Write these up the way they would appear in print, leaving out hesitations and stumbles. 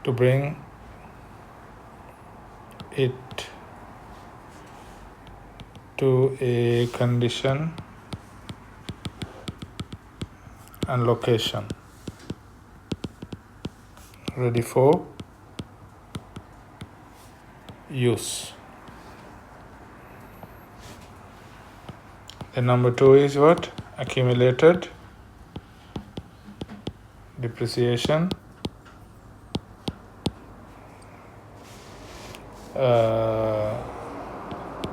to bring it to a condition and location ready for use. Then number 2 is what? Accumulated depreciation.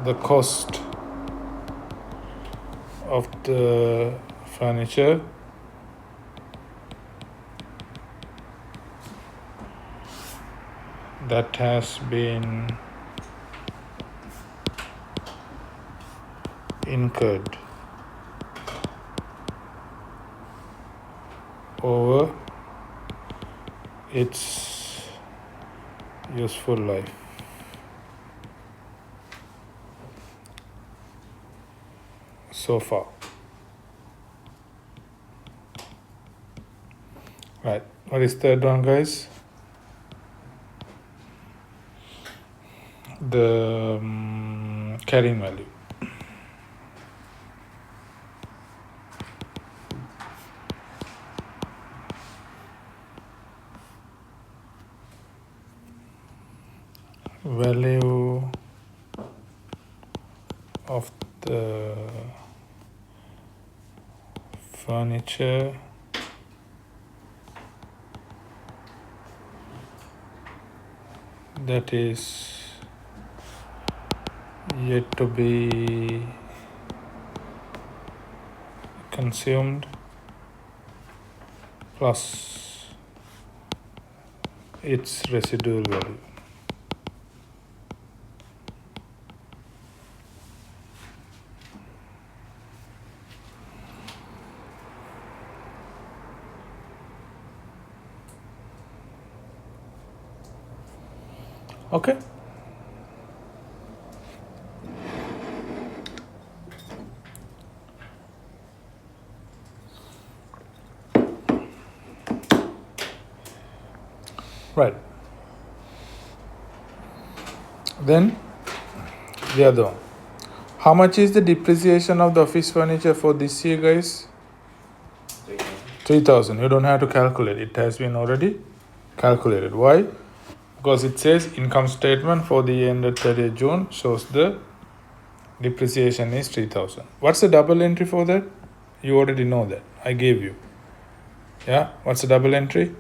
The cost of the furniture that has been incurred over its useful life. So far. Right. What is third one, guys? The carrying value. Value of the furniture that is yet to be consumed plus its residual value. Okay. Right. Then the other one. How much is the depreciation of the office furniture for this year, guys? 3,000. You don't have to calculate. It has been already calculated. Why? Because it says income statement for the year ended 30th June shows the depreciation is 3,000. What's the double entry for that? You already know that. I gave you. Yeah? What's the double entry?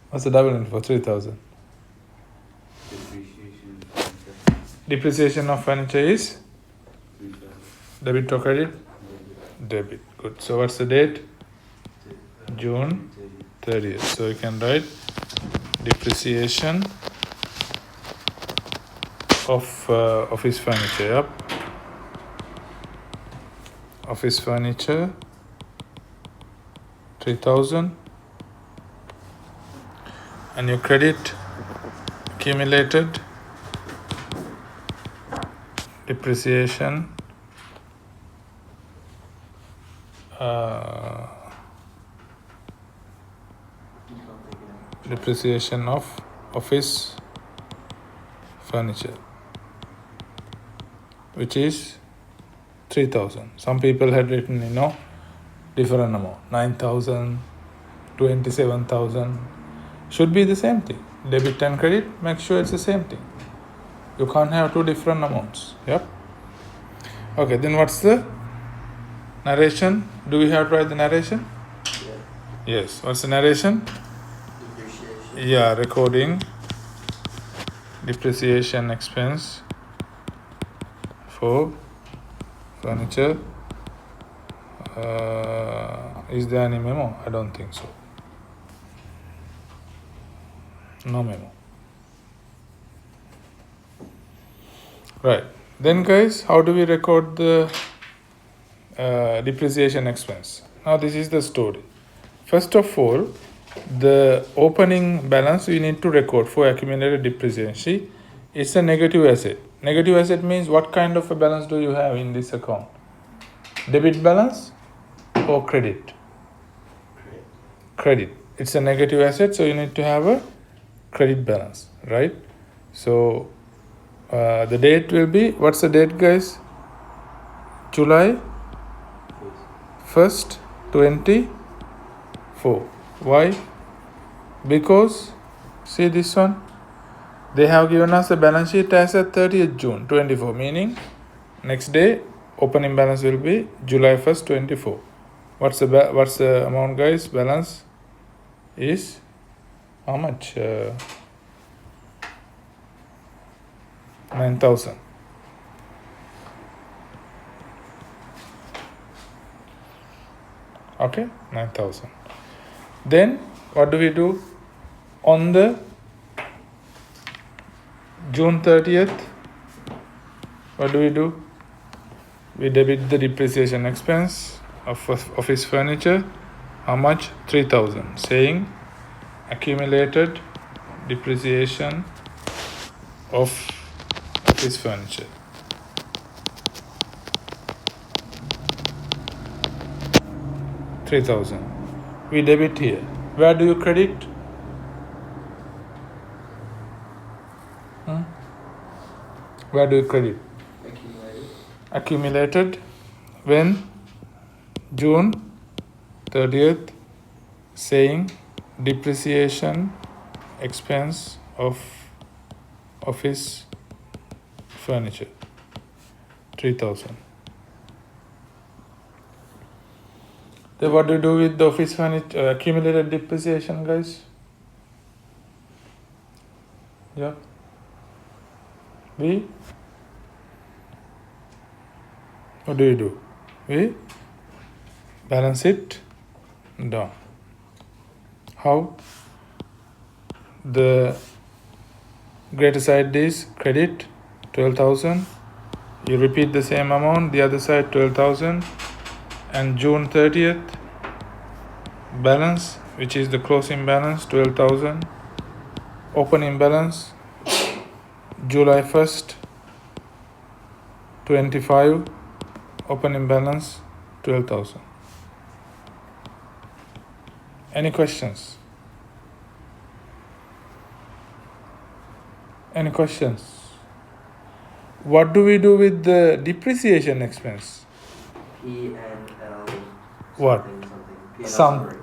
What's the double entry for 3,000? Depreciation of furniture is? Debit or credit? Debit. Good. So what's the date? June 30th. So you can write depreciation of office furniture. Yep. Office furniture 3,000. And your credit accumulated depreciation depreciation of office furniture, which is 3,000. Some people had written, different amount, 9,000, 27,000. Should be the same thing. Debit and credit, make sure it's the same thing. You can't have two different amounts. Yep. Okay, then what's the narration? Do we have to write the narration? Yeah. Yes. What's the narration? Depreciation. Yeah, recording depreciation expense for furniture. Is there any memo? I don't think so. No memo. Right. Then guys, how do we record the depreciation expense? Now this is the story. First of all, the opening balance we need to record for accumulated depreciation. See, it's a negative asset. Negative asset means what kind of a balance do you have in this account? Debit balance or credit? credit. It's a negative asset, so you need to have a credit balance, right? So the date will be, what's the date, guys? July 1st, 24. Why? Because, see this one, they have given us a balance sheet as at 30th June 24, meaning next day opening balance will be July 1st, 24. What's the amount, guys? Balance is how much? 9,000. Okay, 9,000. Then what do we do on the June 30th? What do? We debit the depreciation expense of office furniture. How much? 3,000. Saying accumulated depreciation of office furniture. 3,000. We debit here. Where do you credit? Where do you credit? Accumulated. When? June 30th, saying depreciation expense of office furniture, 3,000. Then what do you do with the office furniture accumulated depreciation, guys? Yeah. What do? We balance it down. How? The greater side is credit 12,000. You repeat the same amount, the other side 12,000, and June 30th balance, which is the closing balance, 12,000. Opening balance July 1st, 25. Opening balance 12,000. Any questions? Any questions? What do we do with the depreciation expense? P&L. What? P&L Some summary.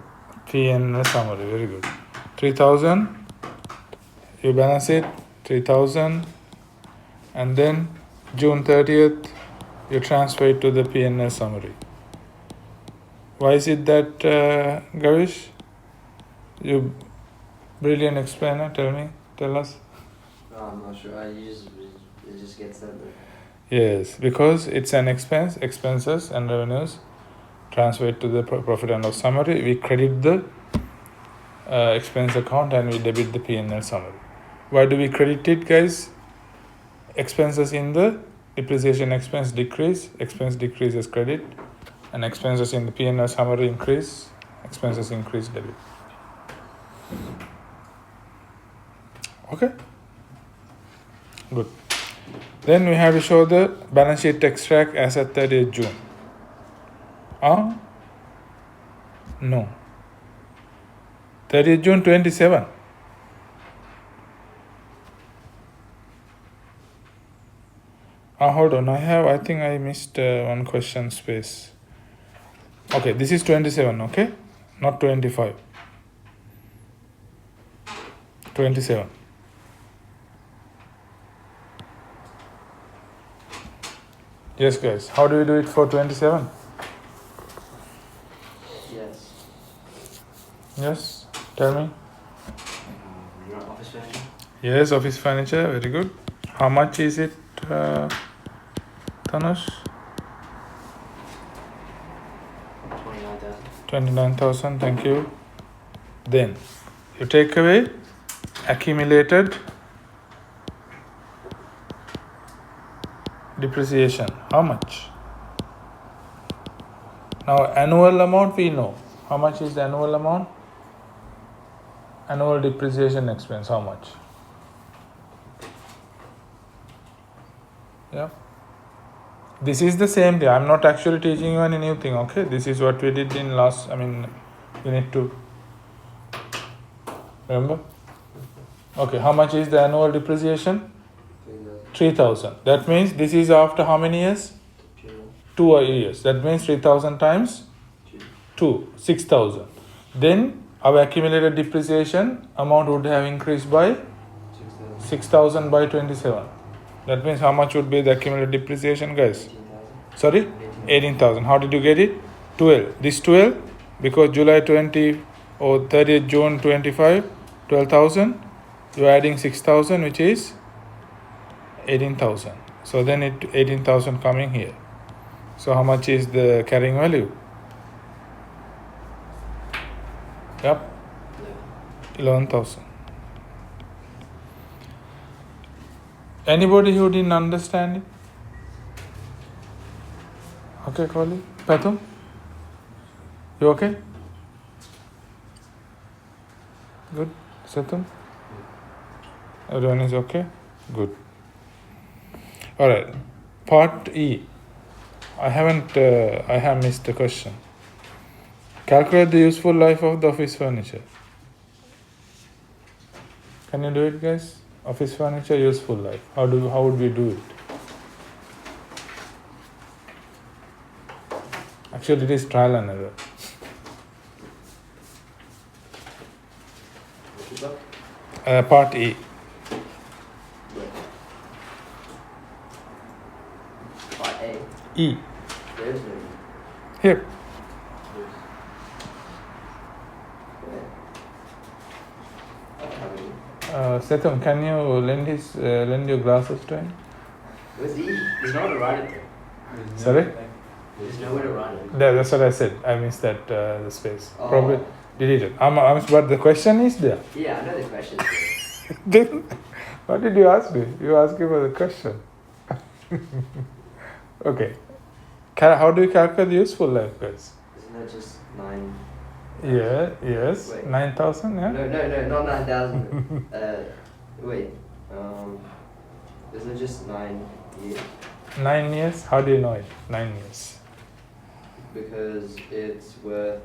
P&L summary. Very good. 3,000. You balance it 3,000, and then June 30th you transfer it to the P&L summary. Why is it that, Gavish? You brilliant explainer. Tell us. No, I'm not sure. It just gets in there. Yes, because it's an expense, expenses and revenues transferred to the profit and loss summary. We credit the expense account and we debit the P&L summary. Why do we credit it, guys? Expenses in the depreciation expense decrease, expense decreases credit, and expenses in the P&L summary increase, expenses increase debit. Okay? Good. Then we have to show the balance sheet extract as at 30th June. No. 30th June 27. Hold on. I think I missed one question space. Okay, this is 27, okay? Not 25. 27. Yes, guys. How do we do it for 27? Yes. Yes, tell me. You want office furniture? Yes, office furniture. Very good. How much is it, Tanush? 29,000. 29,000. Thank you. Then you take away accumulated depreciation. How much? Now annual amount we know. How much is the annual amount? Annual depreciation expense. How much? Yeah. This is the same thing. I'm not actually teaching you any new thing. Okay. This is what we did in unit 2. Remember? Okay, how much is the annual depreciation? 3,000. That means this is after how many years? 2 years. That means 3,000 times 2, 6,000. Then our accumulated depreciation amount would have increased by 6,000 by 27. That means how much would be the accumulated depreciation, guys? Sorry? 18,000. How did you get it? 12. This 12, because July 20 or 30th June 25, 12,000. You're adding 6,000, which is 18,000. So then it 18,000 coming here. So how much is the carrying value? Yep. 11,000. Anybody who didn't understand it? Okay, Kali. Patum? You okay? Good. Satum? Everyone is okay? Good. Alright. Part E. I have missed the question. Calculate the useful life of the office furniture. Can you do it, guys? Office furniture useful life. How would we do it? Actually, it is trial and error. Part E. Part A. E. There's Here. Setum, can you lend your glasses to him? Where's E? There's nowhere to write it there. Sorry? There's nowhere to write it. That's what I said. I missed that the space. Oh. Probably deleted. But the question is there. Yeah, I know the question. Then what did you ask me? You asked me for the question. Okay. How do you calculate the useful life, guys? Isn't that just 9? Yeah, yes. Wait. 9,000, yeah? No, not 9,000. Wait. Isn't it just 9 years? 9 years? How do you know it? 9 years. Because it's worth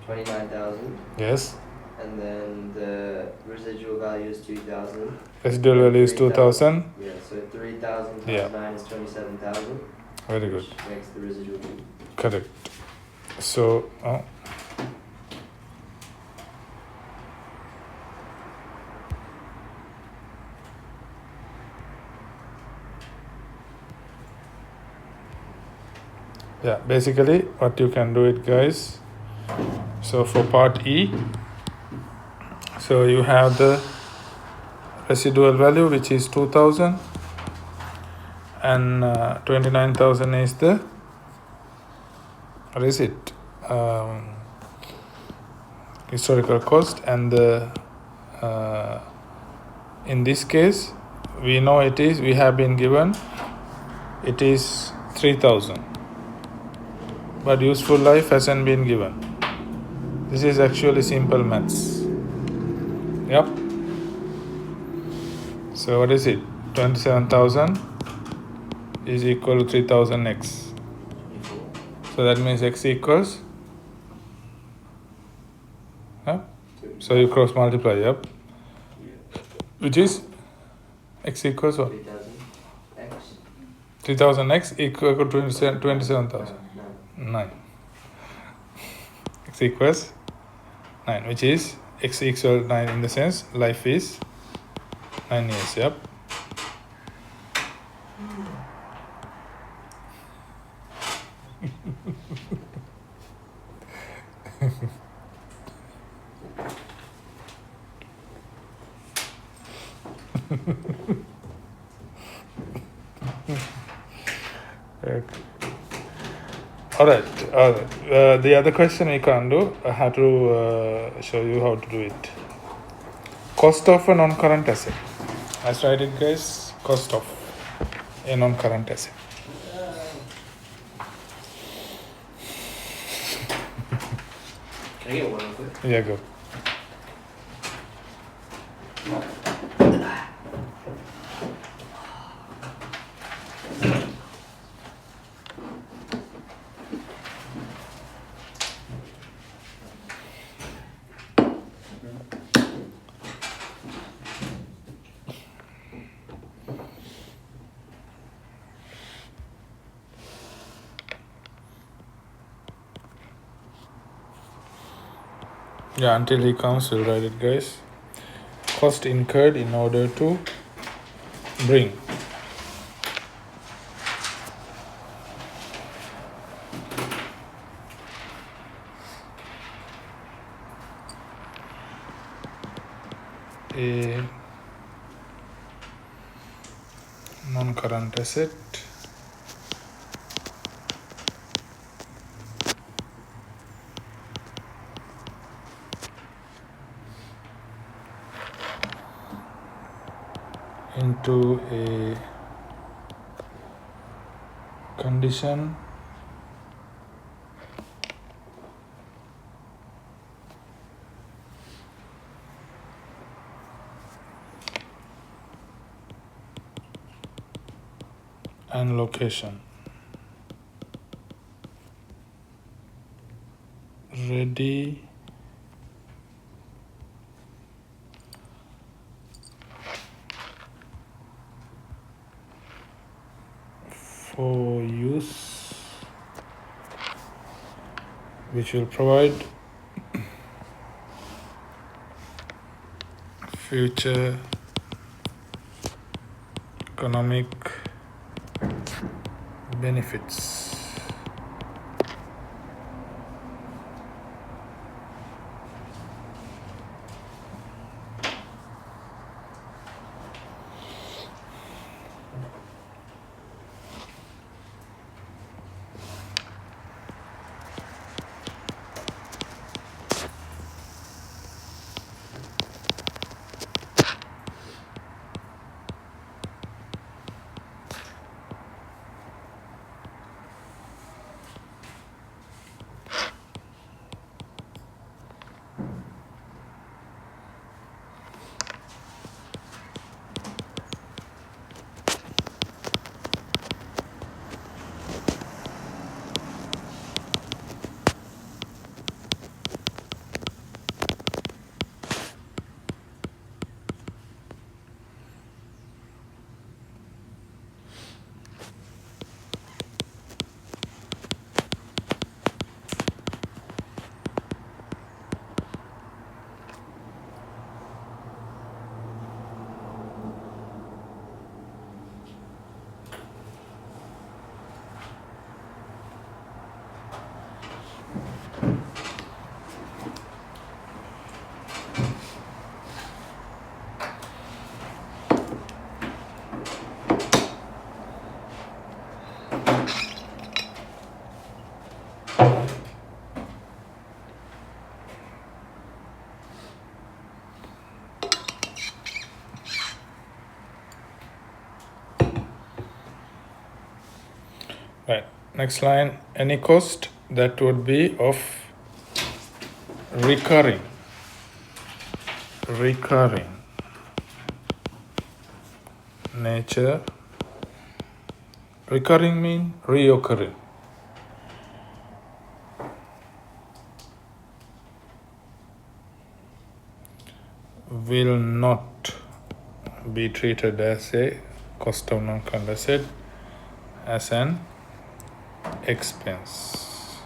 29,000. Yes. And then the residual value is 2,000. Residual value is 2,000. Yeah, so 3,000 times Yeah. 9 is 27,000. Very good. Which makes the residual. Correct. So, yeah, basically what you can do it, guys. So for part E, so you have the residual value, which is 2,000, and 29,000 is the, what is it, historical cost, and the in this case we know we have been given it is 3,000, but useful life hasn't been given. This is actually simple maths. Yep. So what is it? 27,000 is equal to 3,000x. So that means x equals, so you cross multiply, yep. Which is x equals what? 3,000x equal to 27,000. 9. X equals 9, which is x equals 9 in the sense life is 9 years, yep. Okay. All right. The other question we can do, I have to show you how to do it. Cost of a non-current asset. Let's write it, guys. Cost of a non-current asset. Can I get one real quick? Yeah, go. Yeah, until he comes, we'll write it, guys. Cost incurred in order to bring. A non-current asset into a condition and location ready for use, which will provide future economic benefits. Right, next line, any cost that would be of recurring nature. Recurring mean reoccurring. Will not be treated as a cost of non-current asset, as an expense.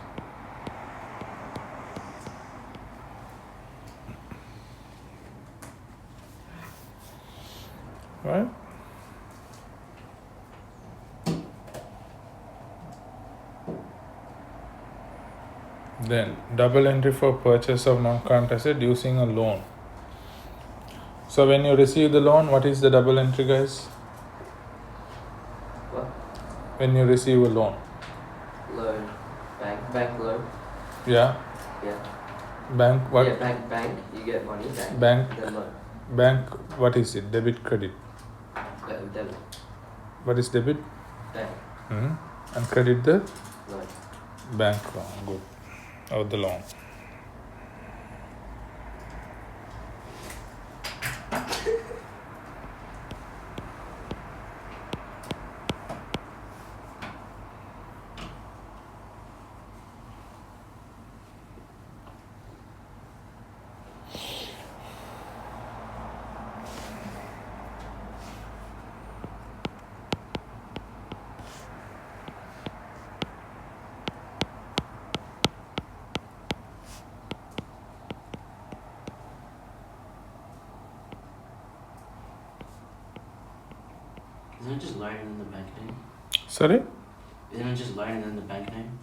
Right? Then double entry for purchase of non-current asset using a loan. So when you receive the loan, what is the double entry, guys? What? When you receive a loan. Loan. Bank loan. Yeah. Yeah. Bank what? Yeah, bank. You get money. Bank. Then loan. Bank, what is it? Debit, credit? Debit. What is debit? Bank. And credit the? Loan. Bank loan, good. Or the loan. Isn't it just loan and then the bank name? Sorry? Isn't it just loan and then the bank name?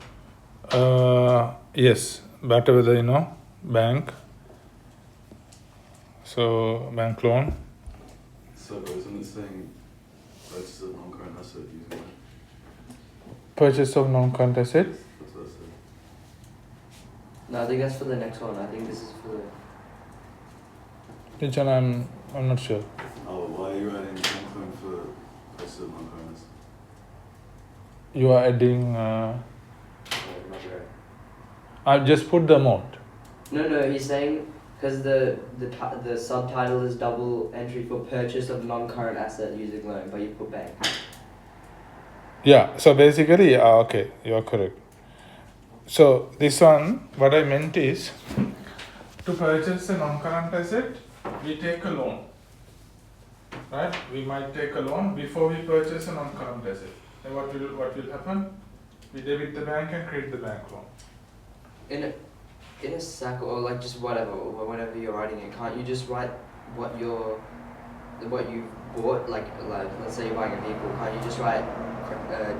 Yes, whatever the bank. So bank loan. So, but isn't it saying purchase of non-current asset using loan? Purchase of non-current asset. That's what it said. No, I think that's for the next one. I think this is for the... Which one? I'm not sure. Oh, why are you adding bank loan for purchase of non-current asset? You are adding. I've just put the amount. No, he's saying because the subtitle is double entry for purchase of non-current asset using loan, but you put bank. Yeah. So basically, okay, you are correct. So this one, what I meant is, to purchase a non-current asset, we take a loan. Right? We might take a loan before we purchase a non-current asset. And what will happen? We debit the bank and credit the bank loan. In a sack or like just whatever or whenever you're writing it, can't you just write what you bought? Like let's say you're buying a vehicle, can't you just write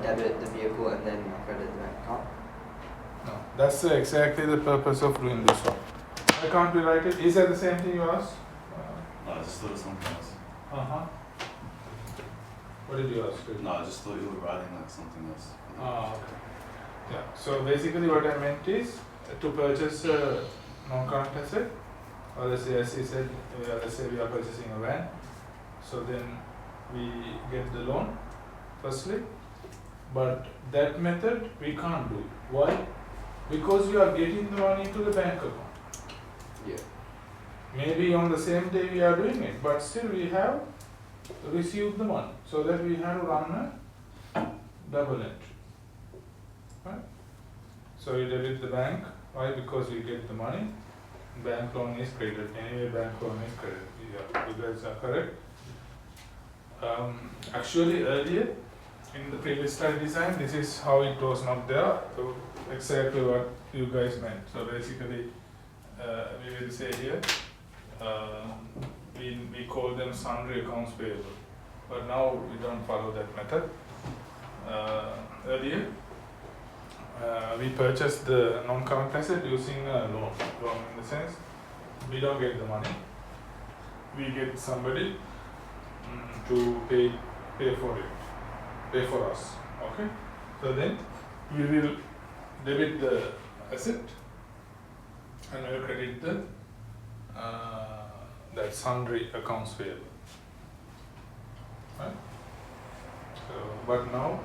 debit the vehicle and then credit the bank account? No, that's exactly the purpose of doing this one. Why can't we write it? Is that the same thing you asked? No, I just thought it was something else. What did you ask? No, I just thought you were writing like something else. Okay. Yeah. So basically, what I meant is to purchase a non-current asset, or let's say, as he said, let's say we are purchasing a van. So then we get the loan, firstly, but that method we can't do. Why? Because you are getting the money to the bank account. Yeah. Maybe on the same day we are doing it, but still we have received the money, so that we have to run a double entry. Right? So you debit the bank. Why? Because you get the money. Bank loan is credited. Anyway, bank loan is credited. Yeah, you guys are correct. Actually, earlier in the previous slide design, this is how it was not there. So exactly what you guys meant. So basically, we will say here, we call them sundry accounts payable. But now we don't follow that method. Earlier, we purchased the non-current asset using a loan. Loan in the sense, we don't get the money. We get somebody to pay for it, pay for us. Okay. So then we will debit the asset and we will credit the that sundry accounts payable. Right. So, but now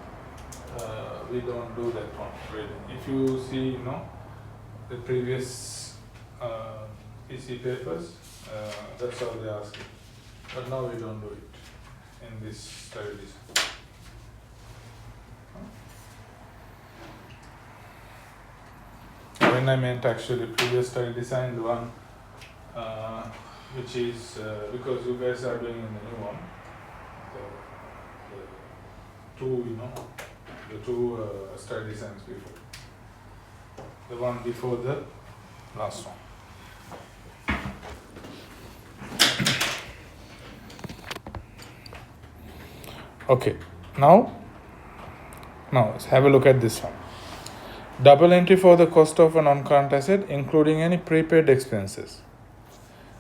we don't do that one really. If you see, the previous PC papers, that's how they ask it. But now we don't do it in this study design. When I meant actually previous study design, the one which is because you guys are doing in the new one, the two study designs before. The one before the last one. Okay, now let's have a look at this one. Double entry for the cost of a non-current asset, including any prepaid expenses.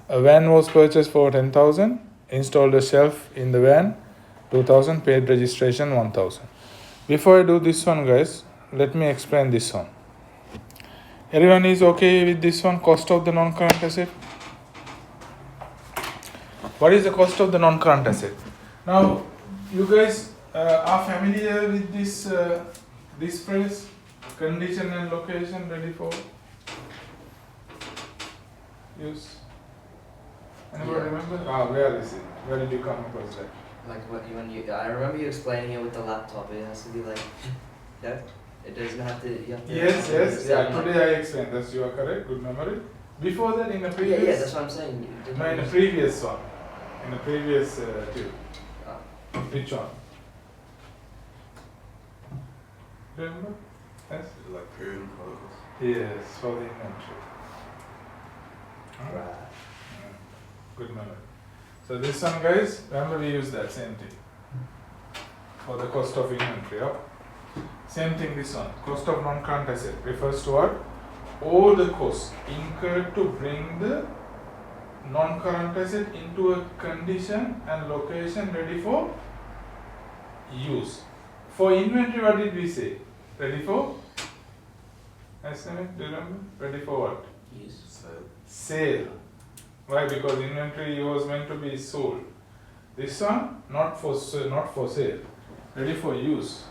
A van was purchased for 10,000, installed a shelf in the van, 2,000, paid registration 1,000. Before I do this one, guys, let me explain this one. Everyone is okay with this one, cost of the non-current asset? What is the cost of the non-current asset? Now, you guys are familiar with this phrase, condition and location, ready for use? Anybody remember? Where is it? Where did you come across that? Like I remember you explaining it with the laptop. It has to be like, yeah. It doesn't have to. You have to Yes. Yeah. Today I explained. That's you are correct. Good memory. Before that, in the previous. Yeah. That's what I'm saying. No, in the previous one. In the previous two. Which one? Remember? Yes. Is it like period and protocols? Yes, for the inventory. Right. Good memory. So this one, guys, remember we use that same thing. for the cost of inventory. Yeah? Same thing this one. Cost of non-current asset refers to what? All the costs incurred to bring the non-current asset into a condition and location ready for use. For inventory, what did we say? Ready for? Estimate, do you remember? Ready for what? Use. Sale. Why? Because inventory was meant to be sold. This one, not for sale. Ready for use.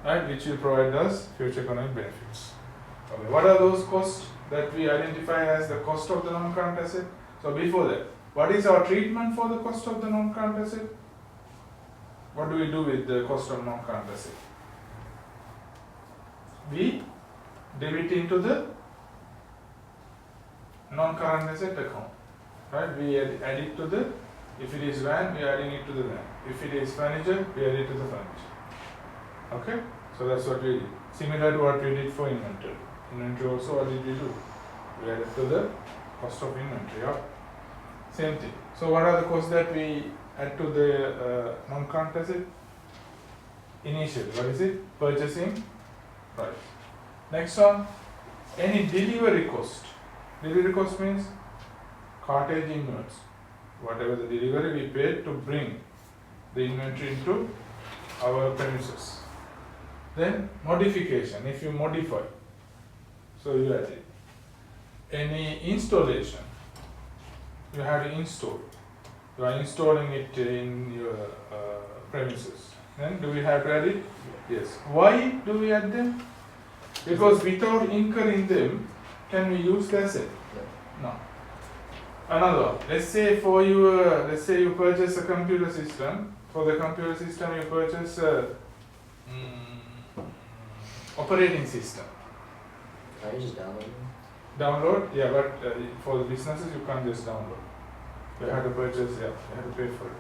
Right? Which will provide us future economic benefits. Okay. What are those costs that we identify as the cost of the non-current asset? So before that, what is our treatment for the cost of the non-current asset? What do we do with the cost of non-current asset? We debit into the non-current asset account. Right? We add it to the, if it is van, we are adding it to the van. If it is furniture, we add it to the furniture. Okay? So that's what we did. Similar to what we did for inventory. Inventory also, what did we do? We added to the cost of inventory. Yeah? Same thing. So what are the costs that we add to the non-current asset? Initial, what is it? Purchasing price. Next one, any delivery cost. Delivery cost means cartage inwards. Whatever the delivery we paid to bring the inventory into our premises. Then modification, if you modify, so you add it. Any installation, you have to install. You are installing it in your premises. Then do we have to add it? Yes. Why do we add them? Because without incurring them, can we use the asset? No. Another one. Let's say you purchase a computer system. For the computer system, you purchase a operating system. Can you just download them? Download? Yeah, but for the businesses, you can't just download. You have to purchase. Yeah, you have to pay for it.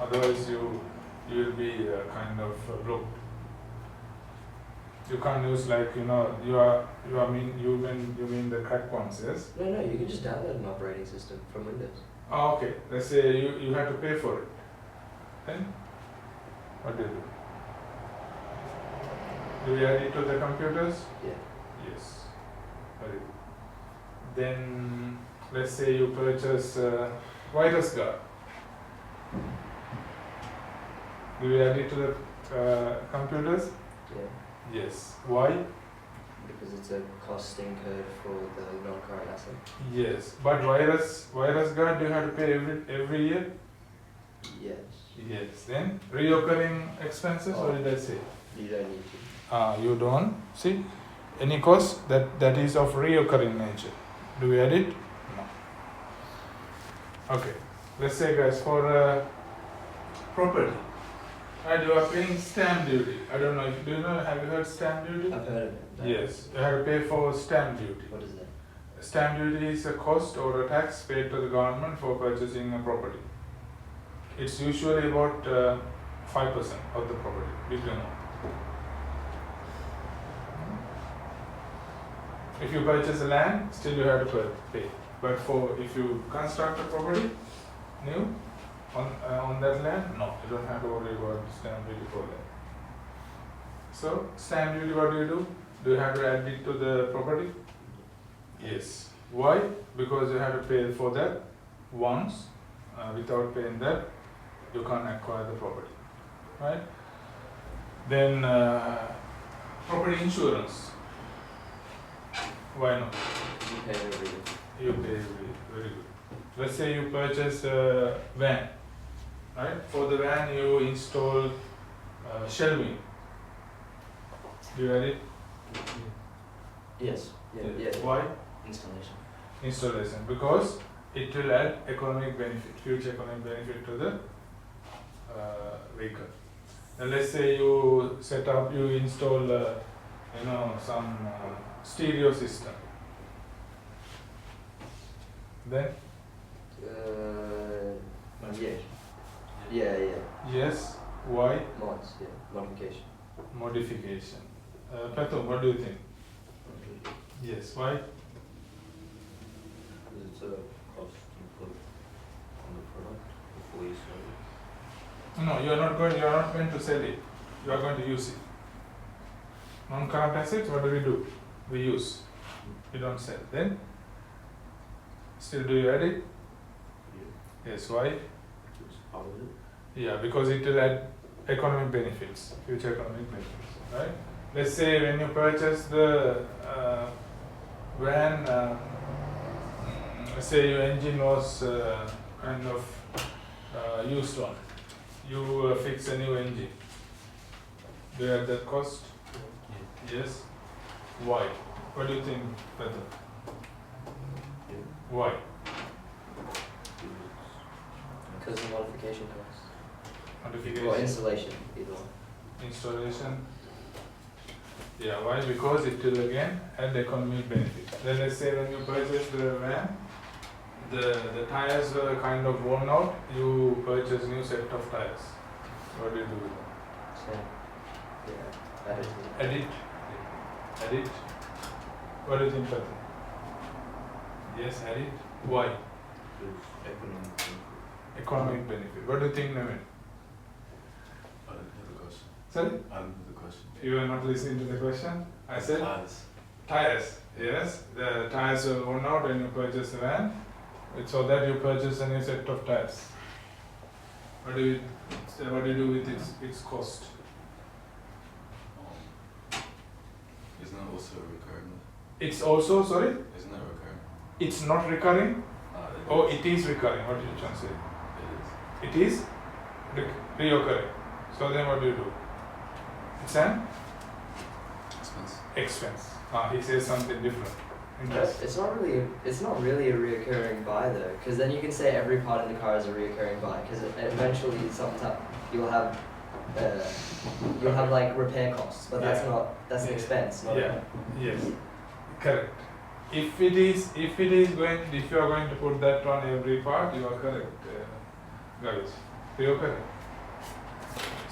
Otherwise, you will be kind of blocked. You can't use you mean the cracked ones, yes? No, you can just download an operating system from Windows. Oh, okay. Let's say you have to pay for it. Then what do you do? Do you add it to the computers? Yeah. Yes. Very good. Then let's say you purchase virus guard. Do you add it to the computers? Yeah. Yes. Why? Because it's a cost incurred for the non-current asset. Yes. But virus guard, do you have to pay every year? Yes. Yes. Then reoccurring expenses, or did I say? You don't need to. You don't see any cost that is of reoccurring nature. Do we add it? No. Okay. Let's say, guys, for property, right? You are paying stamp duty. I don't know if have you heard stamp duty? I've heard of it. No. Yes. You have to pay for stamp duty. What is that? Stamp duty is a cost or a tax paid to the government for purchasing a property. It's usually about 5% of the property. Big amount. If you purchase a land, still you have to pay. But if you construct a property new on that land, no, you don't have to worry about stamp duty for that. So stamp duty, what do? Do you have to add it to the property? Yes. Why? Because you have to pay for that once. Without paying that, you can't acquire the property, right? Then property insurance. Why not? You pay every year. You pay very good. Let's say you purchase a van, right? For the van you install shelving. Do you add it? Yes. Yeah. Why? Installation. Installation. Because it will add economic benefit, future economic benefit to the vehicle. And let's say you install some stereo system. Then? Yeah. Yes. Why? Mods, yeah. Modification. Modification. Pathum, what do you think? Yes. Why? Because it's a cost you put on the product before you sell No, you are not going to sell it. You are going to use it. Non-current assets, what do? We use. We don't sell. Then, still do you add it? Yeah. Yes, why? It's part of it. Yeah, because it will add economic benefits, future economic benefits, right? Let's say when you purchase the van, let's say your engine was kind of used one. You fix a new engine. Do you have that cost? Yes. Why? What do you think, Peter? Yeah. Why? Because of modification costs. Modification. Or installation, either one. Installation. Yeah, why? Because it will again add economic benefit. Then let's say when you purchase the van, the tires were kind of worn out, you purchase new set of tires. What do you do with them? So, yeah, that is it. Edit. Edit. What do you think, Pati? Yes, edit. Why? It's economic benefit. Economic benefit. What do you think, Navin? I didn't hear the question. Sorry? I didn't hear the question. You are not listening to the question? I said Tires. tires. Yes, the tires are worn out when you purchase the van. It's so that you purchase a new set of tires. What do you do with its cost? Isn't that also recurring? It's also, sorry, Isn't that recurring? it's not recurring. It Oh, is. it is recurring. What did you trying to say? It is. It is reoccurring. So then what do? It's an Expense. expense. He says something different. But Interesting. it's not really a reoccurring buy though, because then you can say every part in the car is a reoccurring buy, because eventually sometime you'll have like repair costs, but that's Yeah. that's an Yeah. expense. Not Yeah. Yes. Correct. If you are going to put that on every part, you are correct, guys. Reoccurring.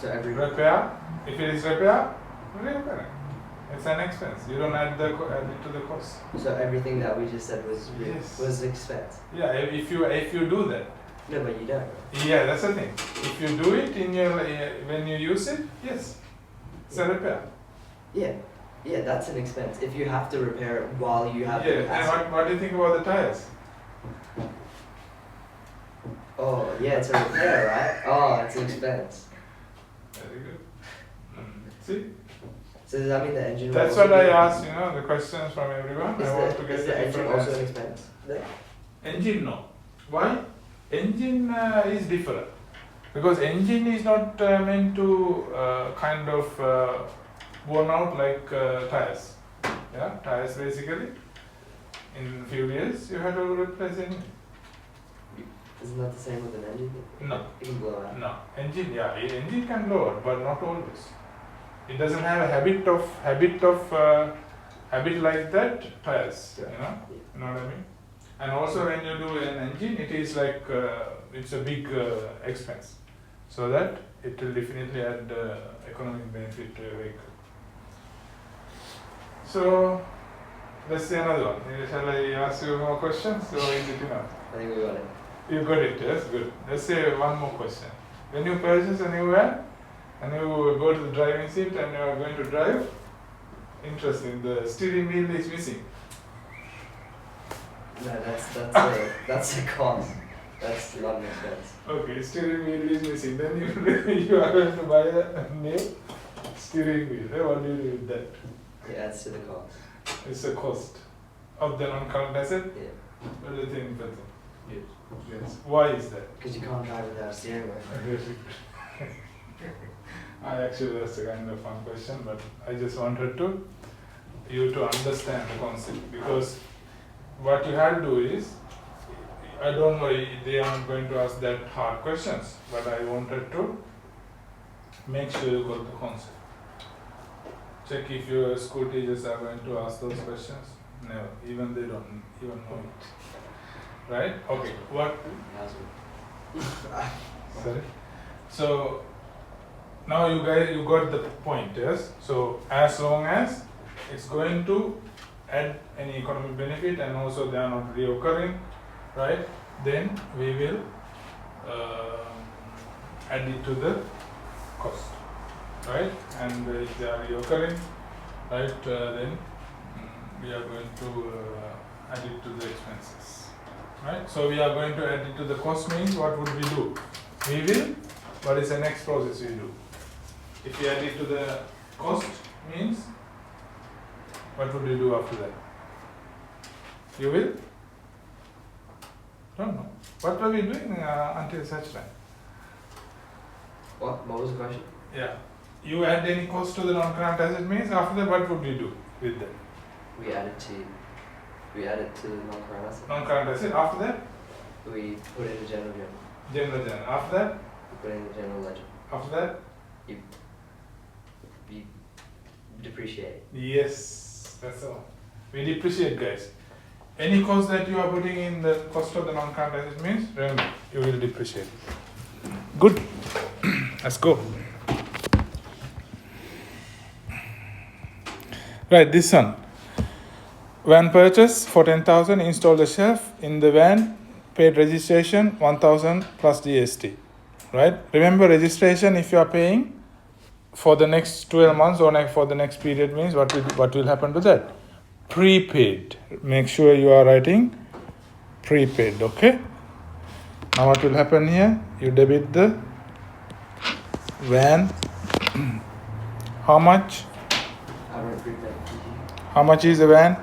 So every Repair. If it is repair, reoccurring. It's an expense. You don't add it to the cost. so everything that we just said was Yes. was expense. Yeah. If you do that. No, but you don't. Yeah, that's the thing. If you do it in your when you use it, yes, it's a repair. Yeah, that's an expense. If you have to repair it while you have the Yeah. And capacity. what do you think about the tires? Oh, yeah, it's a repair, right? Oh, it's an expense. Very good. See, So does that mean the engine? will that's also what I be- asked. The questions from everyone. I want to get is the the engine different also an answers. expense? Then? Engine, no. Why? Engine is different because engine is not meant to kind of worn out like tires. Yeah, tires basically. In few years, you have to replace engine. Isn't that the same with an engine? No. It can blow out. No, engine, yeah, engine can blow out, but not always. It doesn't have a habit like that. Tires, Yeah. you know what I mean. And also, when you do an engine, it is like it's a big expense, so that it will definitely add economic benefit to a vehicle. So let's see another one. Shall I ask you more questions? So is it enough? I think we got it. You got it, yes, good. Let's say one more question. When you purchase a new van and you go to the driving seat and you are going to drive, interesting, the steering wheel is missing. No, that's a cost. That's not an expense. Okay, steering wheel is missing. Then you are going to buy a new steering wheel. What do you do with that? It adds to the cost. It's a cost of the non-current asset. Yeah. What do you think, Peter? Yes. Yes. Why is that? Because you can't drive without a steering wheel. I actually, that's a kind of fun question, but I just wanted you to understand the concept, because what you have to do is, I don't know, they are not going to ask that hard questions, but I wanted to make sure you got the concept. Check if your school teachers are going to ask those questions. Never, even they don't even know it. Right? Okay, what? Sorry. So now you got the point, yes? So as long as it's going to add any economic benefit and also they are not reoccurring, right? Then we will add it to the cost, right? And if they are recurring, right, then we are going to add it to the expenses, right? So we are going to add it to the cost means what would we do? We will, what is the next process we do? If we add it to the cost means, what would we do after that? You will? Don't know. What were we doing until such time? What was the question? Yeah. You add any cost to the non-current asset means after that what would we do with that? We added to the non-current asset. Non-current asset. After that? We put it in the general ledger. General. After that? We put it in the general ledger. After that? You depreciate. Yes. That's all. We depreciate, guys. Any cost that you are putting in the cost of the non-current asset means, remember, you will depreciate. Good. Let's go. Right, this one. Van purchase for 10,000, install the shelf in the van, paid registration 1,000 plus GST. Right? Remember registration if you are paying for the next 12 months or for the next period means what will happen to that? Prepaid. Make sure you are writing prepaid, okay? Now what will happen here? You debit the van. How much? I don't prepaid. How much is the van?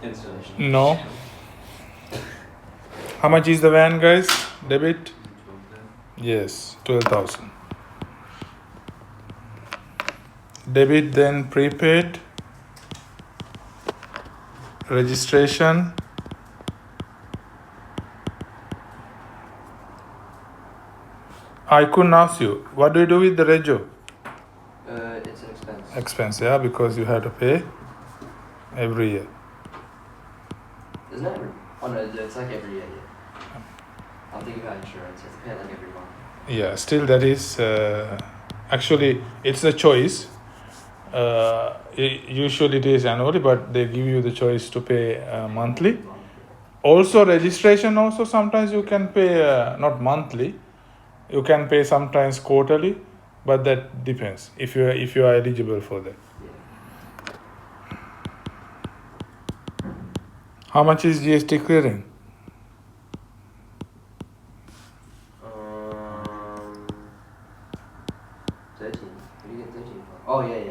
Installation. No. How much is the van, guys? Debit? Yes, 12,000. Debit, then prepaid, registration, I couldn't ask you, what do you do with the rego? It's an expense. Expense, yeah, because you have to pay every year. Isn't it? Oh no, it's like every year. Yeah. I'm thinking about insurance. You have to pay it like every month. Yeah, still that is, actually it's a choice. Usually it is annually, but they give you the choice to pay monthly. Also registration also sometimes you can pay not monthly, you can pay sometimes quarterly, but that depends if you are eligible for that. Yeah. How much is GST clearing? 13. What do you get 13 for? Oh yeah.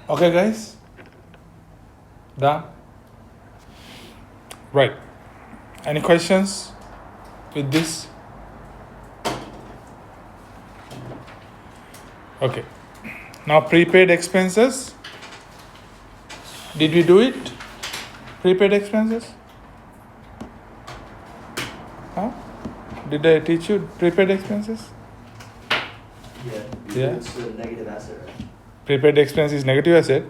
Okay, guys? Done? Right. Any questions with this? Okay. Now prepaid expenses. Did we do it? Prepaid expenses? Huh? Did I teach you prepaid expenses? Yeah. Yeah. It's a negative asset, right? Prepaid expense is negative asset.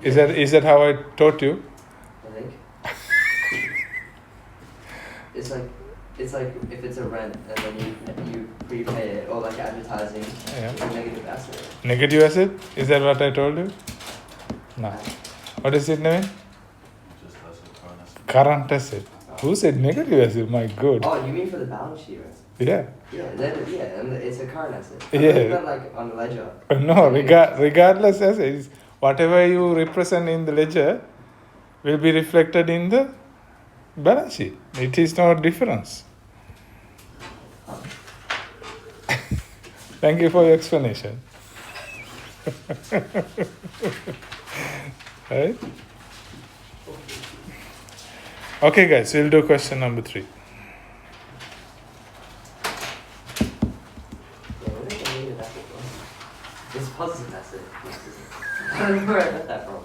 Is that how I taught you? I think. It's like if it's a rent and then you prepay it or like advertising, Yeah. it's a negative asset. Negative asset? Is that what I told you? No. What is it, Naveen? Just as a current asset. Current asset. Who said negative asset? My God. Oh, you mean for the balance sheet, right? Yeah. Yeah, and it's a current asset. Yeah. Not like on the ledger. No, regardless assets, whatever you represent in the ledger will be reflected in the balance sheet. It is no difference. Thank you for your explanation. Right? Okay, guys, we'll do question number 3. Yeah, what is a negative asset for? It's a positive asset. I don't know where I got that from.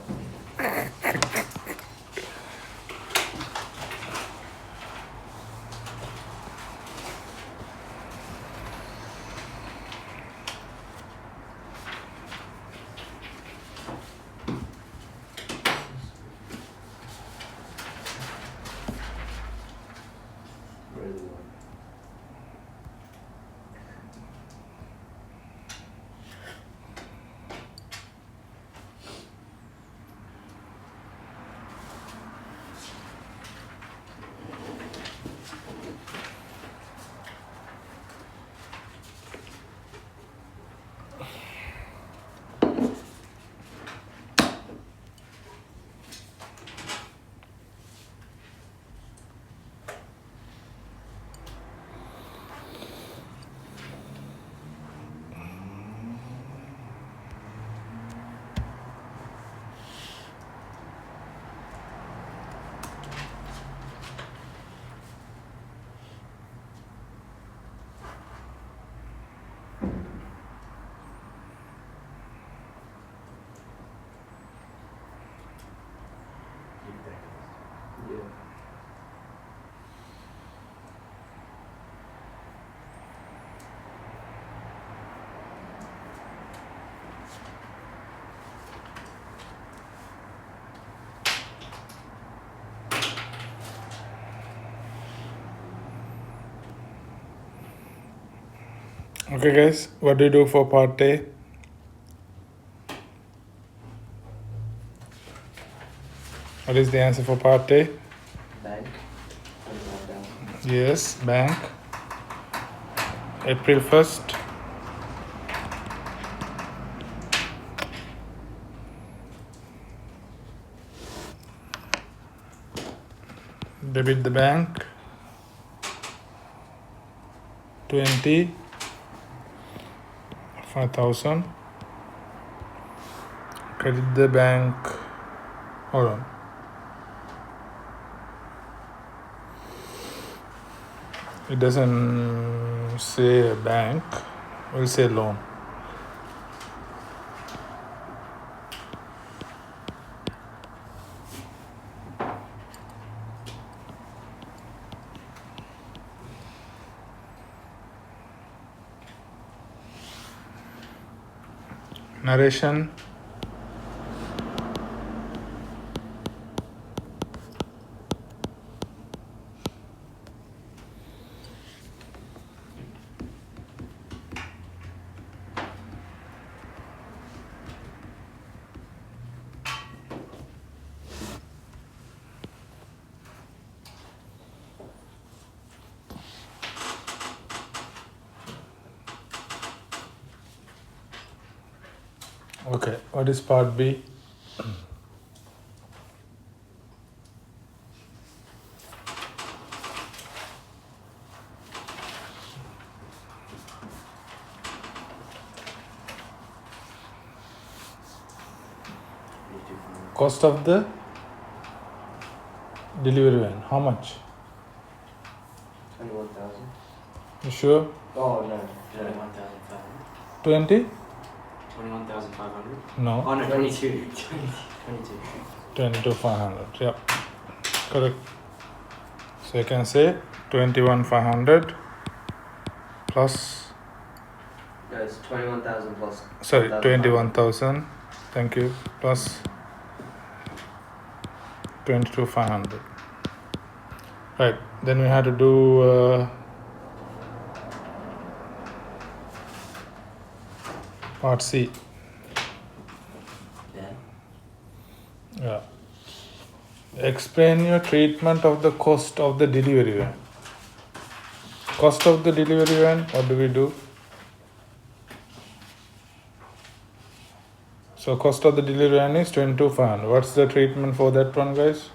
Where is it going? Okay guys, what do you do for part A? What is the answer for part A? Bank. 25,000. Yes, bank. April 1st. Debit the bank. 25,000. Credit the bank. Hold on. It doesn't say bank. We'll say loan. Narration. Okay, what is part B? Cost of the delivery van. How much? 21,000. You sure? Oh no. 21,500. 20? 21,500. No. Oh no, 22. 22. 22,500. Yep. Correct. So you can say 21,500 plus, No, it's 21,000 plus. sorry, 1,500. 21,000. Thank you. Plus 22,500. Right. Then we had to do part C. Then Yeah. Explain your treatment of the cost of the delivery van. Cost of the delivery van, what do we do? So cost of the delivery van is 22,500. What's the treatment for that one, guys?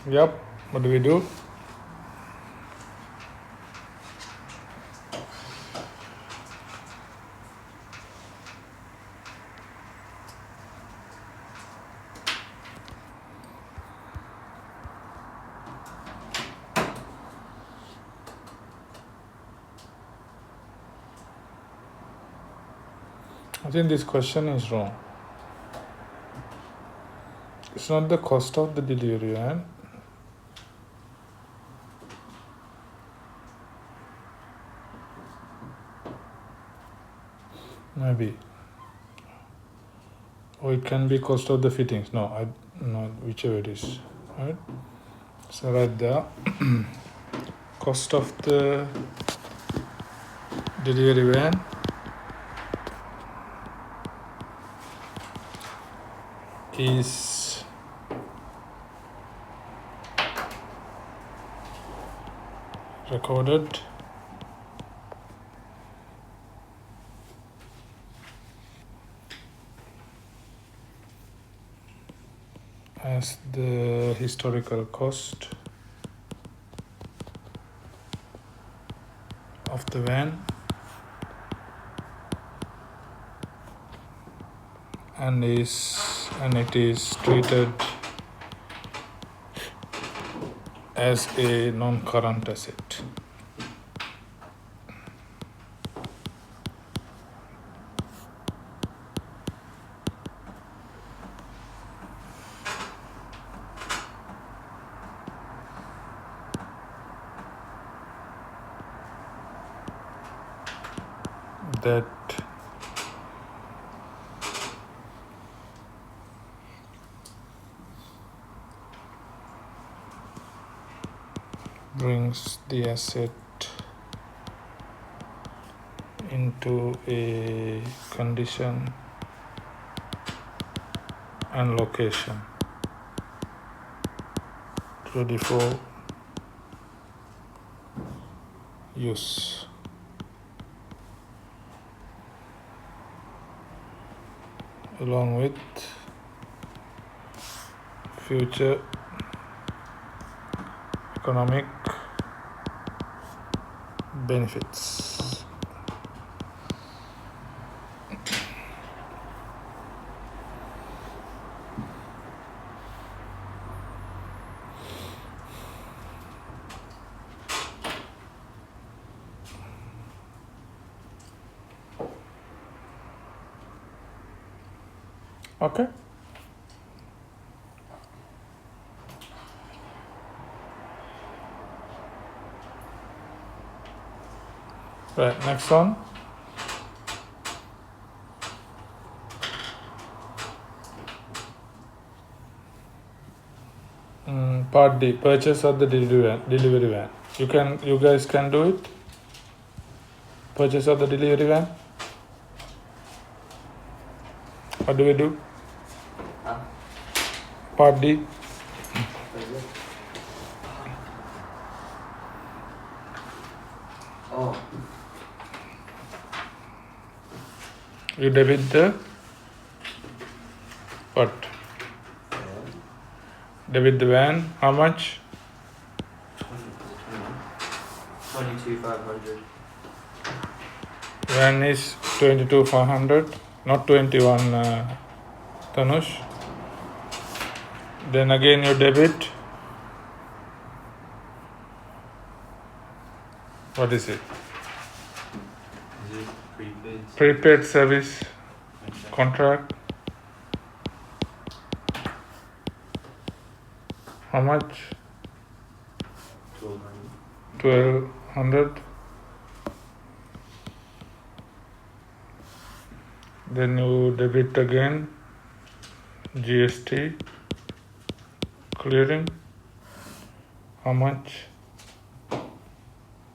Yep. What do we do? I think this question is wrong. It's not the cost of the delivery van. Maybe. Or it can be cost of the fittings. No, whichever it is. Right? So right there. Cost of the delivery van is recorded as the historical cost of the van, and it is treated as a non-current asset. That brings the asset into a condition and location ready for use. Along with future economic benefits. Okay. Right, next one. Part D, purchase of the delivery van. You guys can do it. Purchase of the delivery van. What do we do? Huh? Part D. What is it? Oh, You debit the what? Debit the van. How much? 22,500. Van is 22,500, not 21. Tanush. Then again you debit. What is it? Is it prepaid? Prepaid service contract. How much? 1200. 1,200. Then you debit again. GST clearing. How much?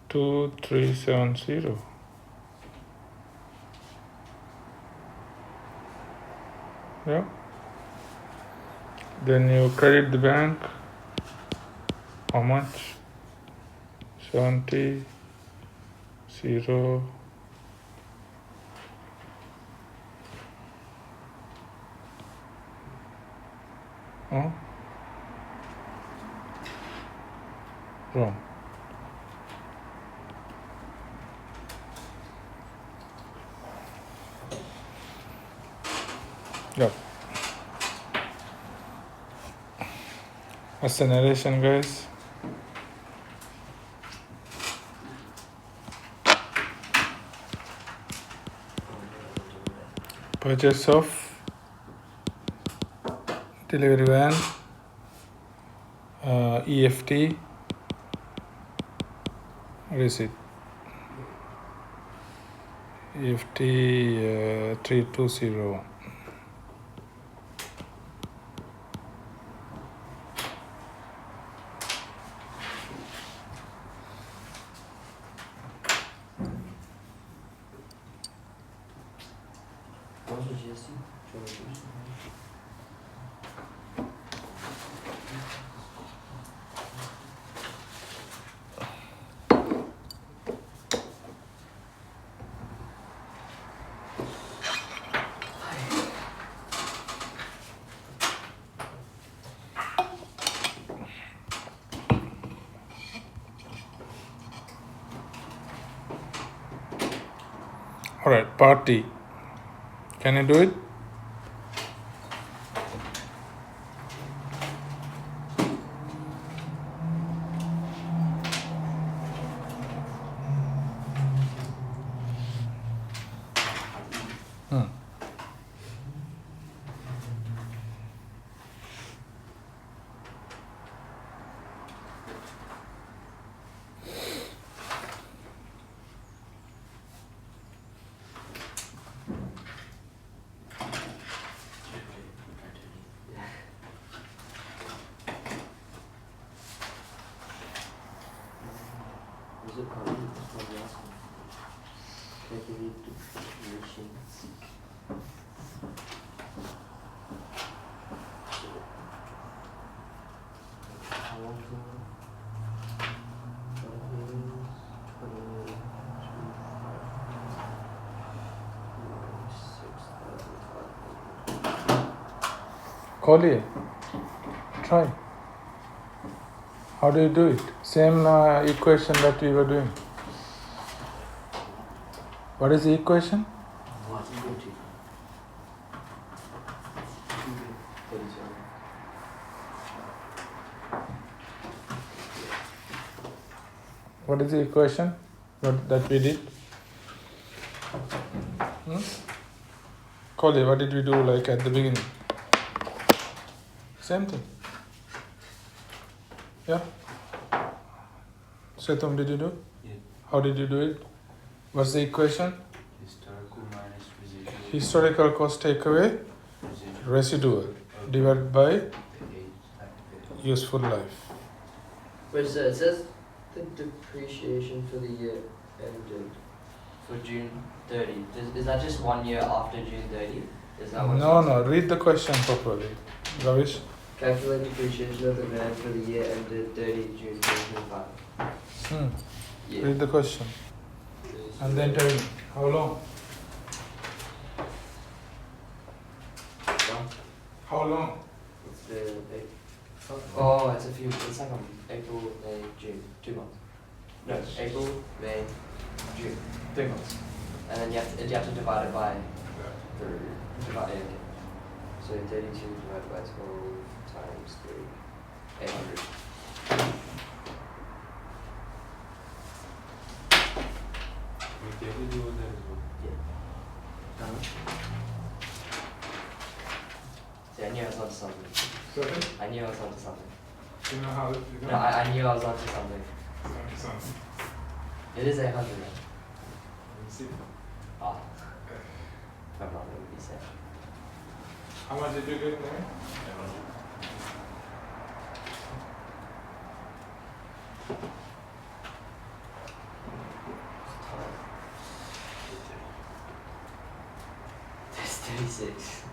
2,370. Yeah. Then you credit the bank. How much? 70, 0. Oh. Wrong. Yep. That's the narration, guys. Purchase of delivery van, EFT, receipt. EFT 3201. What was the GST? All right, part D. Can you do it? it probably? That's probably asking. Calculate depreciation. How long is it? 6,500. Collier, try. How do you do it? Same equation that we were doing. What is the equation? What? 37. What is the equation that we did? Collier, what did we do like at the beginning? Same thing. Yeah? Svetam, did you do? Yeah. How did you do it? What's the equation? Historical minus residual. Historical cost take away residual divided by The age. useful life. Wait, so it says the depreciation for the year ended. For June 30. Is that just 1 year after June 30? Is that what No, read the question properly. Ravish? Calculate depreciation of the van for the year ended 30 June 2025. Yeah. Read the question. And then tell me, how long? How long? It's the oh, it's a few. It's like April, May, June, 2 months. No, April, May, June, 3 months. And then you have to divide it by divide it. So 32 divided by 12 times 3, 800. Okay, we do with that as well. See, I knew I was onto something. Sorry? I knew I was onto something. You know how it No, I knew I was onto something. Something. It is 800. See? Ah. I'm not going to be sad. How much did you get there? It's 36.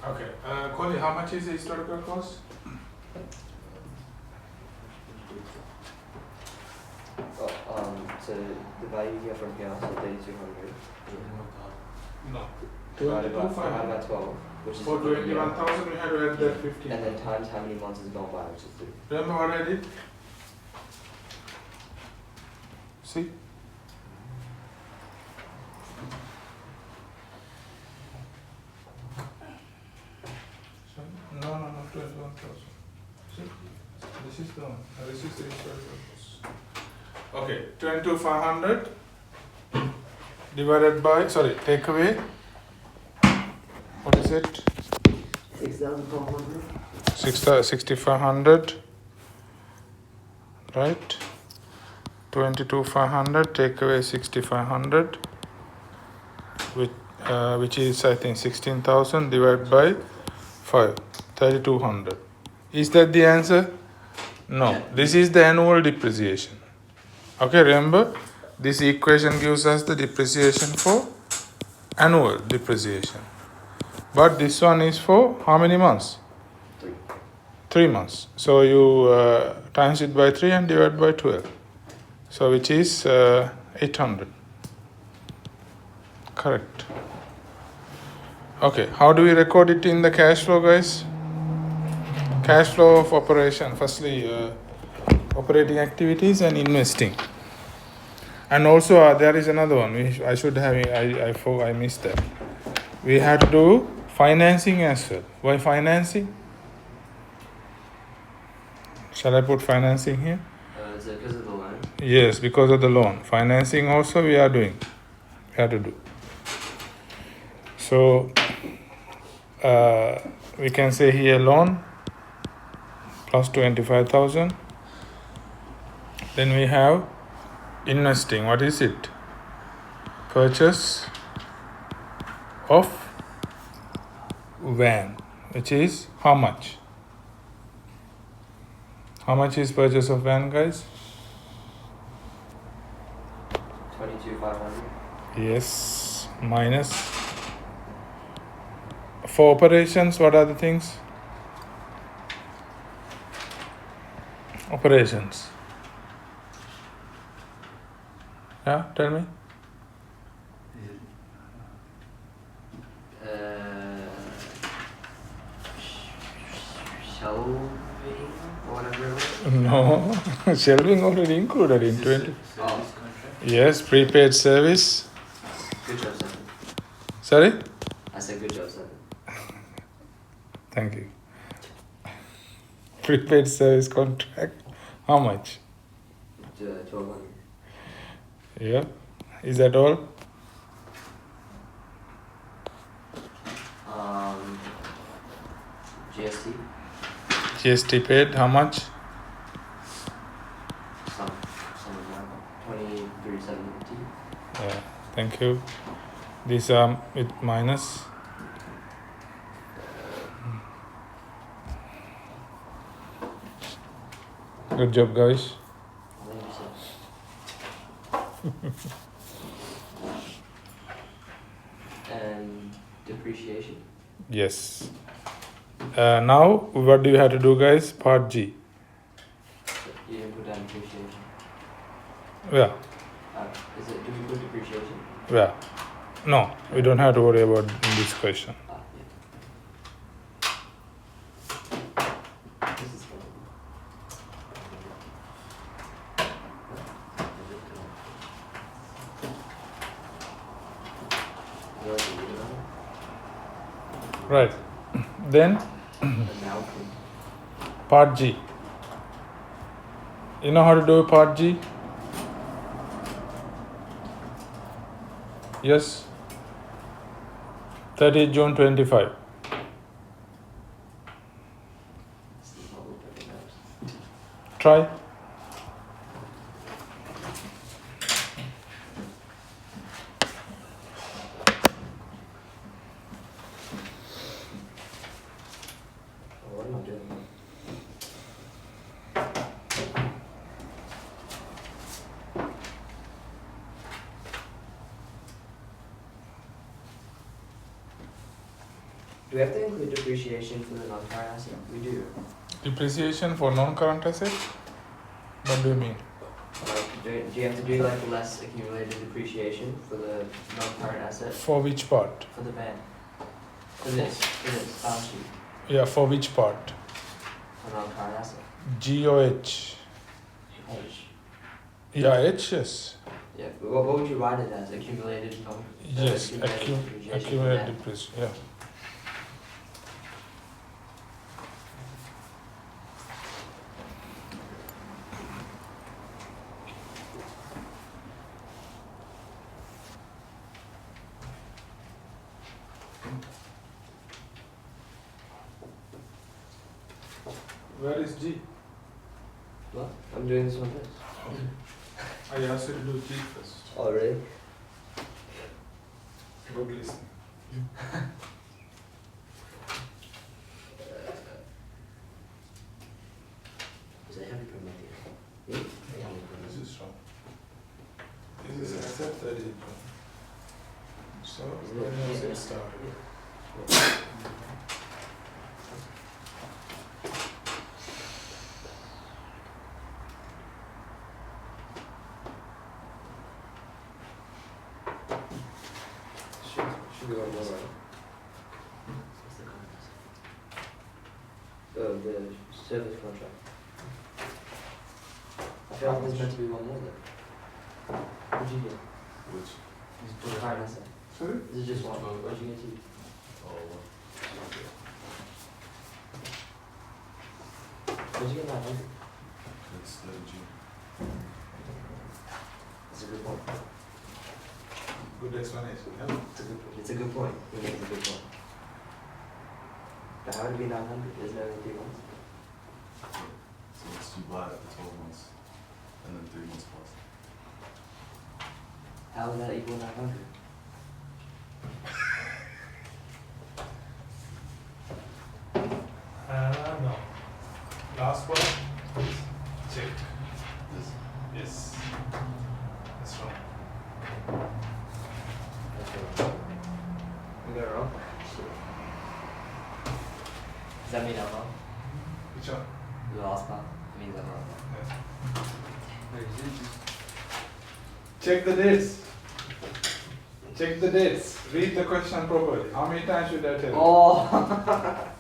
Okay. Colin, how much is the historical cost? So the value here from here, so 3,200. No. Divided by 12, which is For 21,000 we had to add that 15. and then times how many months is gone by, which is 3. Remember what I did? See? No, 21,000. See? This is the one. This is the historical cost. Okay, 22,500 divided by, take away. What is it? 6,400. 6,500, right? 22,500 take away 6,500, which is I think 16,000 divided by 5, 3,200. Is that the answer? No. Yeah. This is the annual depreciation. Okay, remember this equation gives us the depreciation for annual depreciation. But this one is for how many months? 3. 3 months. So you times it by 3 and divide by 12. So which is 800. Correct. Okay, how do we record it in the cash flow, guys? Cash flow of operation. Firstly, operating activities and investing. And also there is another one. I should have. I missed that. We had to do financing as well. Why financing? Shall I put financing here? Is it because of the loan? Yes, because of the loan. Financing also we are doing. We have to do. So we can say here loan plus 25,000. Then we have investing. What is it? Purchase of van, which is how much? How much is purchase of van, guys? Yes, minus. For operations, what are the things? Operations. Yeah, tell me. Shelving or whatever it was. No, shelving already included in Is this 20. a service contract? Yes, prepaid service. Good job, Seven. Sorry? I said good job, Seven. Thank you. Prepaid service contract. How much? 1200. Yeah. Is that all? GST. GST paid. How much? Some amount. 2370. Yeah. Thank you. These are with minus. Good job, guys. Thank you, sir. And depreciation. Yes. Now, what do you have to do, guys? Part G. You didn't put down depreciation. Yeah. Do we put depreciation? Yeah. No, we don't have to worry about in this question. Yeah. This is fun. You like to read about it? Right. Then, Amalgam. part G. You know how to do part G? Yes. 30 June 25. Try. What am I doing? Do we have to include depreciation for the non-current asset? We do. Depreciation for non-current asset? What do you mean? Like, do you have to do like less accumulated depreciation for the non-current asset? For which part? For the van? For this balance sheet. Yeah, for which part? For non-current asset. G or H? H. Yeah, H, yes. Yeah, but what would you write it as? Accumulated non? Yes, depreciation for accumulated van. depreciation, yeah. Where is G? What? I'm doing this one first. I asked you to do G first. Oh, really? Good listening. Is it heavy per month? Yeah. This is wrong. This is asset 30. So, when was it started? Should be one more, right? What's the contract? Oh, the service contract. I feel like there's meant to be one more there. What'd you get? Which? For the current asset. Sorry? Is it just one? What'd you get to? Oh, What'd you get 900? it's 30 June. That's a good point. Good explanation, yeah? It's a good point. He makes a good point. But how would it be 900? Isn't it only 3 months? So it's you buy it for 12 months, and then 3 months plus. How would that equal 900? No. Last one? Check. This. Yes. That's wrong. Send me number. Which one? The last part. I mean the last part. Yeah. Wait, is it just Check the dates. Check the dates. Read the question properly. How many times should I tell you? Oh!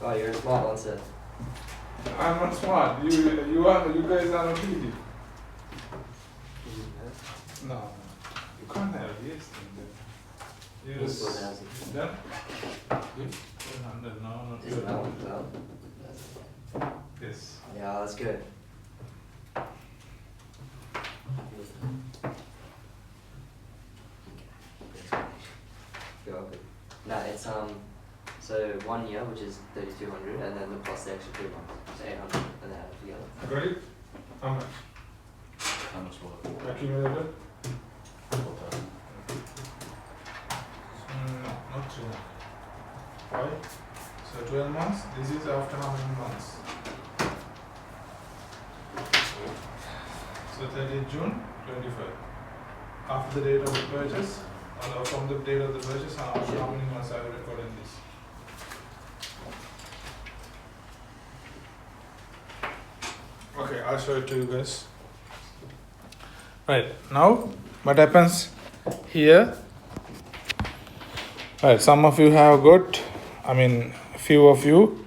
Oh, you're a smart one, sir. I'm not smart. You guys are not easy. is it that? No. You can't have yes thing there. You Yes, just what has it? done? 100, no, not Isn't that one 200. done? Yes. Yeah, that's good. You're welcome. No, it's so 1 year, which is 3,200, and then the plus the extra 2 months, so 800, and then add it together. Got it? How much? How much more? Accumulated? 4,000. Not 300. Why? So 12 months. This is after how many months? So 30th June 25. After the date of the purchase, or from the date of the purchase, how many months I will record in this? Okay, I'll show it to you guys. Right, now what happens here? Right, some of you have got, few of you,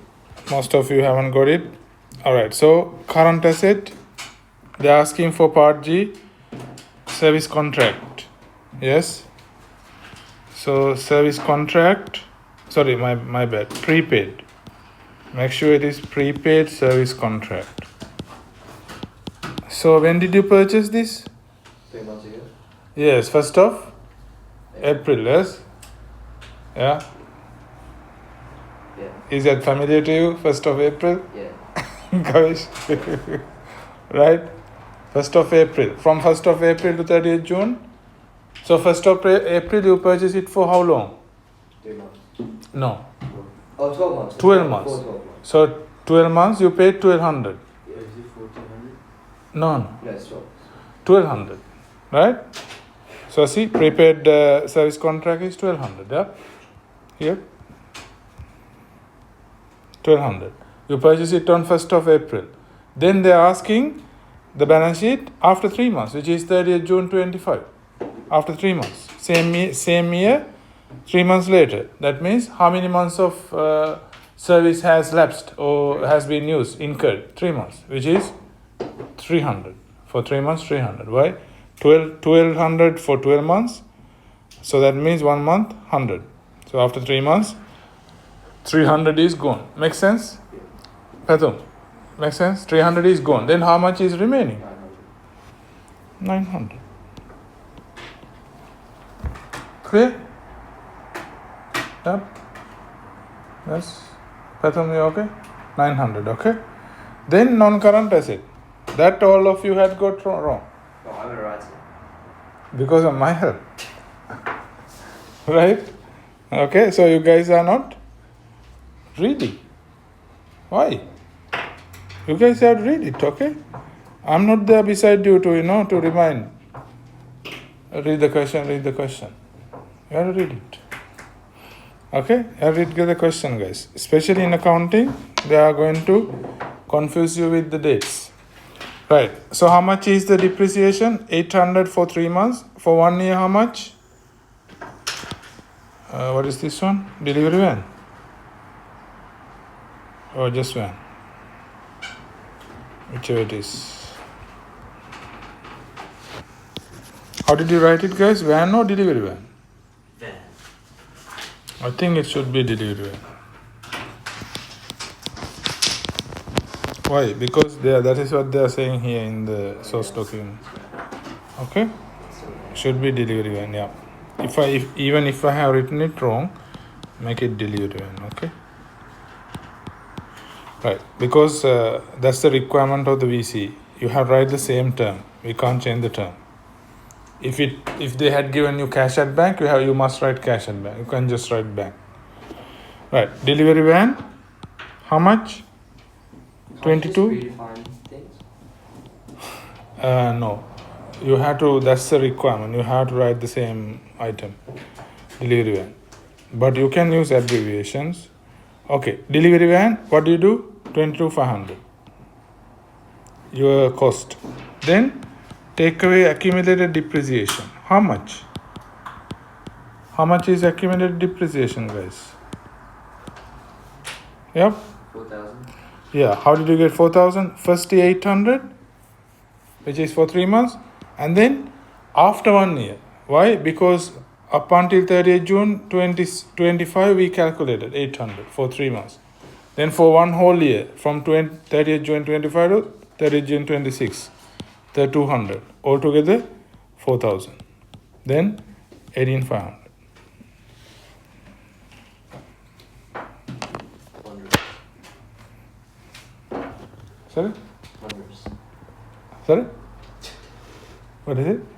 most of you haven't got it. Alright, so current asset, they're asking for part G, service contract. Yes? So service contract, sorry, my bad, prepaid. Make sure it is prepaid service contract. So when did you purchase this? 3 months ago? Yes, 1st of April, yes? Yeah? Yeah. Is that familiar to you, 1st of April? Yeah. Guys, right? 1st of April. From 1st of April to 30th June. So 1st of April you purchase it for how long? 3 months. No, Oh, 12 months. 12 months. Before 12 months. So 12 months you paid 1200. Yeah. Is it 1,400? No, No, it's 12. 1200. Right? So see, prepaid service contract is 1200. Yeah? Here. 1200. You purchase it on 1st of April. Then they are asking the balance sheet after 3 months, which is 30th June 25. After 3 months. Same year, 3 months later. That means how many months of service has lapsed or has been used, incurred? 3 months, which is 300. For 3 months, 300. Why? 1200 for 12 months. So that means 1 month, 100. So after 3 months, 300 is gone. Make sense? Patum, make sense? 300 is gone. Then how much is remaining? 900. 900. Clear? Yep. Yes. Patum, you okay? 900, okay? Then non-current asset. That all of you had got wrong. No, I'm gonna write it. Because of my help. Right? Okay, so you guys are not reading. Why? You guys have to read it, okay? I'm not there beside you to, to remind. Read the question. You have to read it. Okay? You have to read the question, guys. Especially in accounting, they are going to confuse you with the dates. Right. So how much is the depreciation? 800 for 3 months. For 1 year, how much? What is this one? Delivery van? Or just van? Whichever it is. How did you write it, guys? Van or delivery van? Van. I think it should be delivery van. Why? Because that is what they are saying here in the source document. Okay? Should be delivery van, yeah. Even if I have written it wrong, make it delivery van, okay? Right, because that's the requirement of the VC. You have to write the same term. We can't change the term. If they had given you cash at bank, you must write cash at bank. You can just write bank. Right, delivery van. How much? 22? Redefine things. No. You have to. That's the requirement. You have to write the same item. Delivery van. But you can use abbreviations. Okay, delivery van, what do you do? 22,500. Your cost. Then take away accumulated depreciation. How much? How much is accumulated depreciation, guys? Yep. 4,000. Yeah. How did you get 4,000? First 800, which is for 3 months, and then after 1 year. Why? Because up until 30th June 2025, we calculated 800 for 3 months. Then for 1 whole year, from 30th June 25 to 30th June 26, the 200. Altogether, 4,000. Then 18,500. Wondrous. Sorry? Wondrous. Sorry? What is it?